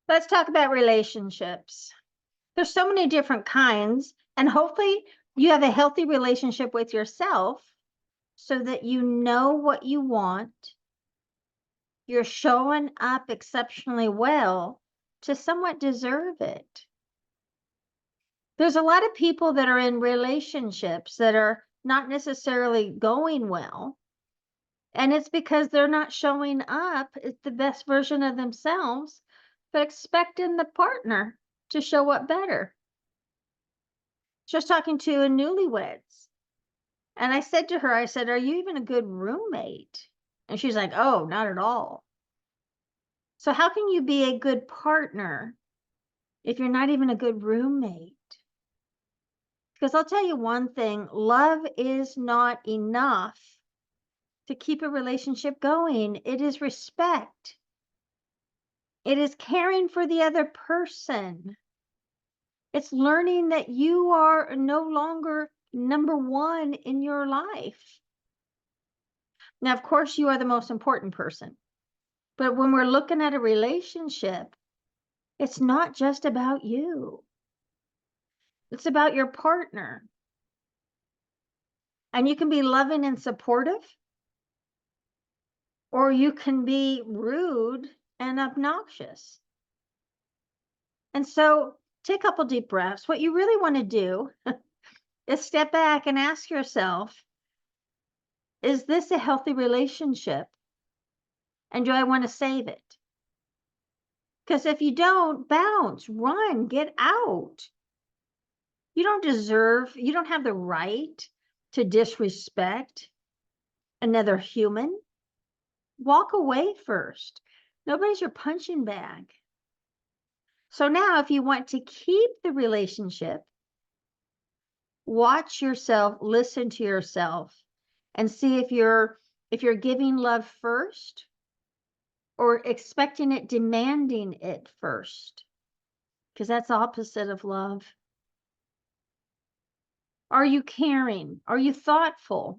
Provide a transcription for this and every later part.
Let's talk about relationships. There's so many different kinds, and hopefully you have a healthy relationship with yourself so that you know what you want. You're showing up exceptionally well to somewhat deserve it. There's a lot of people that are in relationships that are not necessarily going well, and it's because they're not showing up as the best version of themselves, but expecting the partner to show up better. Just talking to a newlyweds. And I said to her, I said, "Are you even a good roommate?" And she's like, "Oh, not at all." So how can you be a good partner if you're not even a good roommate? Because I'll tell you one thing, love is not enough to keep a relationship going. It is respect. It is caring for the other person. It's learning that you are no longer number one in your life. Now, of course, you are the most important person. But when we're looking at a relationship, it's not just about you. It's about your partner. And you can be loving and supportive, or you can be rude and obnoxious. And so take a couple deep breaths. What you really want to do is step back and ask yourself, is this a healthy relationship? And do I want to save it? Because if you don't, bounce, run, get out. You don't have the right to disrespect another human. Walk away first. Nobody's your punching bag. So now if you want to keep the relationship, watch yourself, listen to yourself, and see if you're giving love first or expecting it, demanding it first, because that's opposite of love. Are you caring? Are you thoughtful?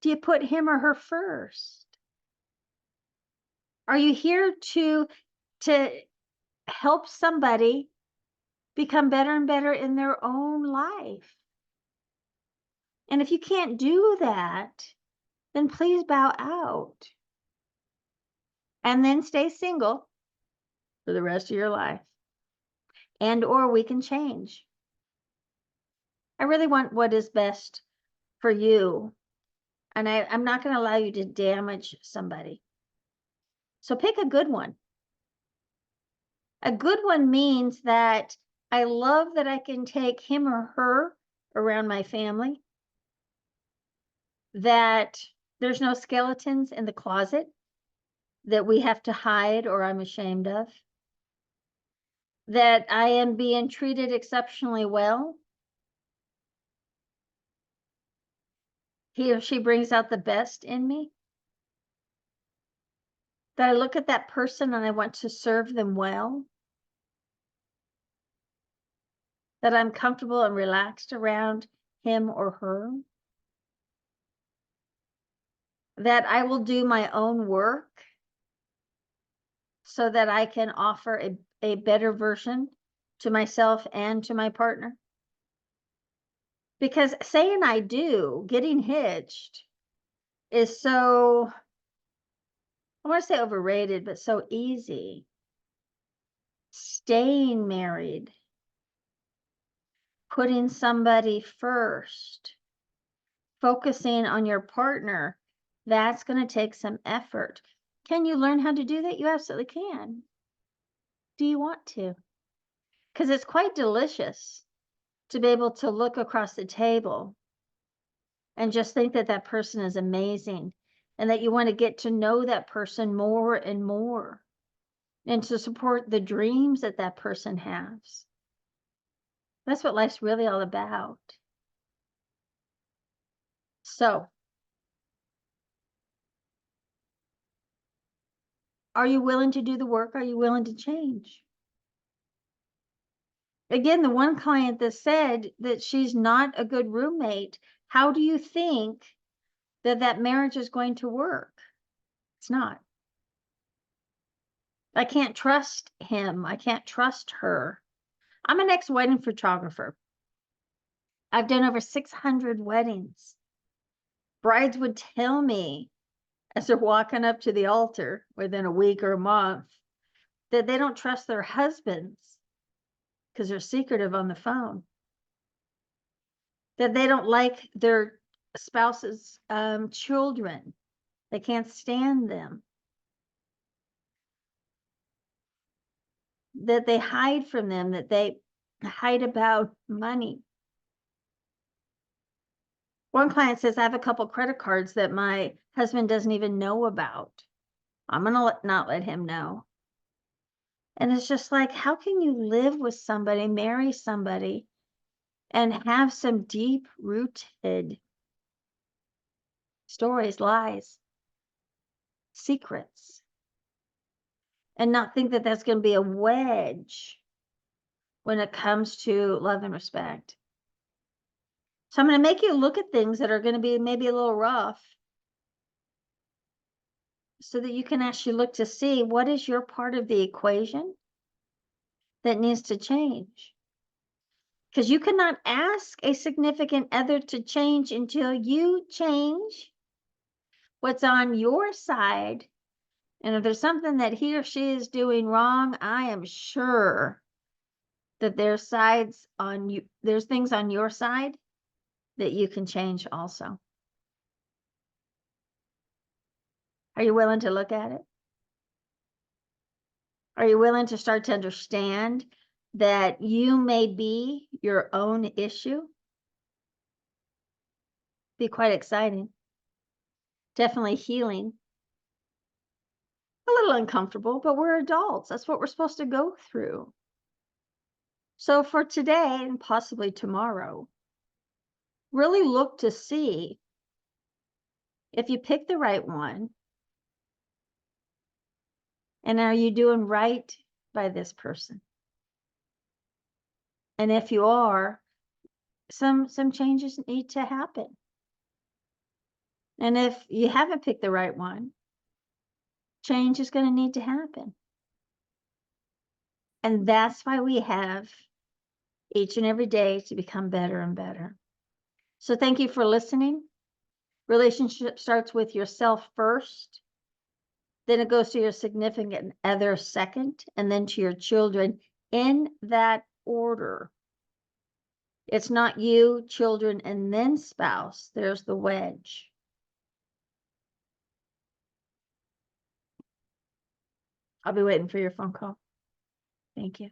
Do you put him or her first? Are you here to help somebody become better and better in their own life? And if you can't do that, then please bow out. And then stay single for the rest of your life. And or we can change. I really want what is best for you. And I'm not going to allow you to damage somebody. So pick a good one. A good one means that I love that I can take him or her around my family, that there's no skeletons in the closet that we have to hide or I'm ashamed of, that I am being treated exceptionally well. He or she brings out the best in me. That I look at that person and I want to serve them well. That I'm comfortable and relaxed around him or her. That I will do my own work so that I can offer a better version to myself and to my partner. Because saying I do, getting hitched, is so, I want to say overrated, but so easy. Staying married, putting somebody first, focusing on your partner, that's going to take some effort. Can you learn how to do that? You absolutely can. Do you want to? Because it's quite delicious to be able to look across the table and just think that that person is amazing and that you want to get to know that person more and more and to support the dreams that that person has. That's what life's really all about. So, are you willing to do the work? Are you willing to change? Again, the one client that said that she's not a good roommate, how do you think that that marriage is going to work? It's not. I can't trust him. I can't trust her. I'm an ex-wedding photographer. I've done over 600 weddings. Brides would tell me as they're walking up to the altar within a week or a month that they don't trust their husbands because they're secretive on the phone, that they don't like their spouse's children. They can't stand them, that they hide from them, that they hide about money. One client says, I have a couple credit cards that my husband doesn't even know about. I'm going to not let him know. And it's just like, how can you live with somebody, marry somebody, and have some deep rooted stories, lies, secrets, and not think that that's going to be a wedge when it comes to love and respect? So I'm going to make you look at things that are going to be maybe a little rough so that you can actually look to see what is your part of the equation that needs to change. Because you cannot ask a significant other to change until you change what's on your side. And if there's something that he or she is doing wrong, I am sure that there's sides on you, there's things on your side that you can change also. Are you willing to look at it? Are you willing to start to understand that you may be your own issue? Be quite exciting. Definitely healing. A little uncomfortable, but we're adults. That's what we're supposed to go through. So for today and possibly tomorrow, really look to see if you pick the right one, and are you doing right by this person? And if you are, some changes need to happen. And if you haven't picked the right one, change is going to need to happen. And that's why we have each and every day to become better and better. So thank you for listening. Relationship starts with yourself first, then it goes to your significant other second, and then to your children, in that order. It's not you, children, and then spouse. There's the wedge. I'll be waiting for your phone call. Thank you.